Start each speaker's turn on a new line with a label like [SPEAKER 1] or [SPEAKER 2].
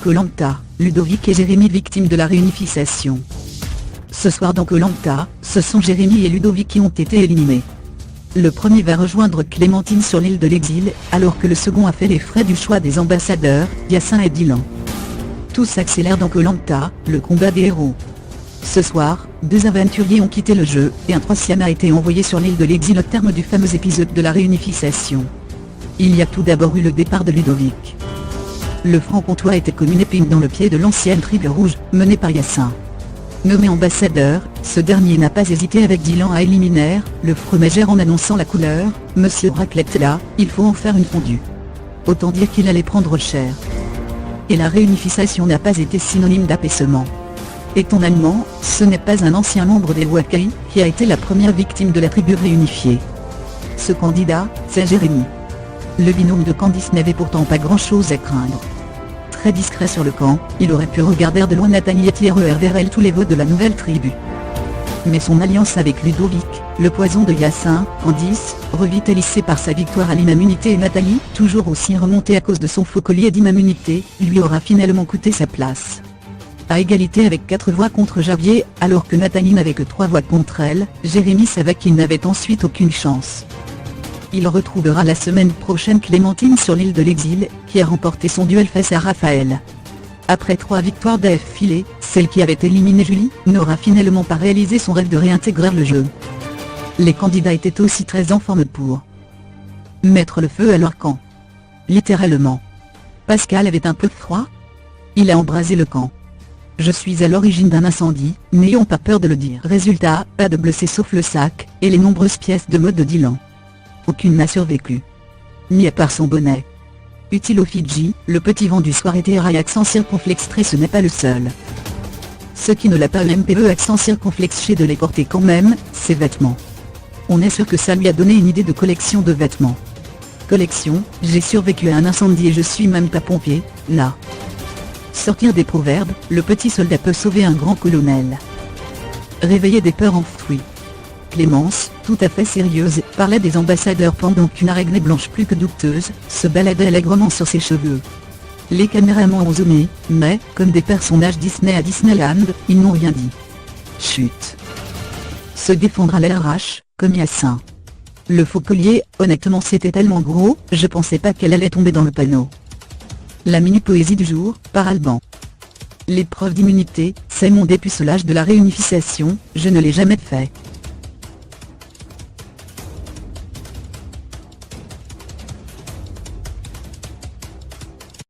[SPEAKER 1] Koh-Lanta, Ludovic et Jérémy victimes de la réunification. Ce soir dans Koh-Lanta, ce sont Jérémy et Ludovic qui ont été éliminés. Le premier va rejoindre Clémentine sur l'île de l'exil, alors que le second a fait les frais du choix des ambassadeurs, Yassin et Dylan. Tout s'accélère dans Koh-Lanta, le combat des héros. Ce soir, 2 aventuriers ont quitté le jeu, et un troisième a été envoyé sur l'île de l'exil au terme du fameux épisode de la réunification. Il y a tout d'abord eu le départ de Ludovic. Le franc-comtois était comme une épine dans le pied de l'ancienne tribu rouge, menée par Yassin. Nommé ambassadeur, ce dernier n'a pas hésité avec Dylan à éliminer le fromagère en annonçant la couleur, « Monsieur Raclette là, il faut en faire une fondue ». Autant dire qu'il allait prendre cher. Et la réunification n'a pas été synonyme d'apaisement. Étonnamment, ce n'est pas un ancien membre des Wakai qui a été la première victime de la tribu réunifiée. Ce candidat, c'est Jérémy. Le binôme de Candice n'avait pourtant pas grand-chose à craindre. Très discret sur le camp, il aurait pu regarder de loin Nathalie et tirer vers elle tous les votes de la nouvelle tribu. Mais son alliance avec Ludovic, le poison de Yassin, Candice, revitalisée par sa victoire à l'immunité et Nathalie, toujours aussi remontée à cause de son faux collier d'immunité, lui aura finalement coûté sa place. À égalité avec 4 voix contre Javier, alors que Nathalie n'avait que 3 voix contre elle, Jérémy savait qu'il n'avait ensuite aucune chance. Il retrouvera la semaine prochaine Clémentine sur l'île de l'exil, qui a remporté son duel face à Raphaël. Après 3 victoires d'affilée, celle qui avait éliminé Julie, n'aura finalement pas réalisé son rêve de réintégrer le jeu. Les candidats étaient aussi très en forme pour mettre le feu à leur camp. Littéralement. Pascal avait un peu froid. Il a embrasé le camp. Je suis à l'origine d'un incendie, n'ayons pas peur de le dire. Résultat, pas de blessés sauf le sac, et les nombreuses pièces de mode de Dylan. Aucune n'a survécu. Ni à part son bonnet. Utile au Fidji, le petit vent du soir était à accent circonflexe très ce n'est pas le seul. Ce qui ne l'a pas MPE accent circonflexe chez de les porter quand même, ses vêtements. On est sûr que ça lui a donné une idée de collection de vêtements. Collection, j'ai survécu à un incendie et je suis même pas pompier, là. Sortir des proverbes, le petit soldat peut sauver un grand colonel. Réveiller des peurs enfouies. Clémence, tout à fait sérieuse, parlait des ambassadeurs pendant qu'une araignée blanche plus que douteuse, se baladait allègrement sur ses cheveux. Les caméramans ont zoomé, mais, comme des personnages Disney à Disneyland, ils n'ont rien dit. Chut. Se défendre à l'arrache, comme Yassin. Le faux collier, honnêtement c'était tellement gros, je pensais pas qu'elle allait tomber dans le panneau. La mini-poésie du jour, par Alban. L'épreuve d'immunité, c'est mon dépucelage de la réunification, je ne l'ai jamais fait.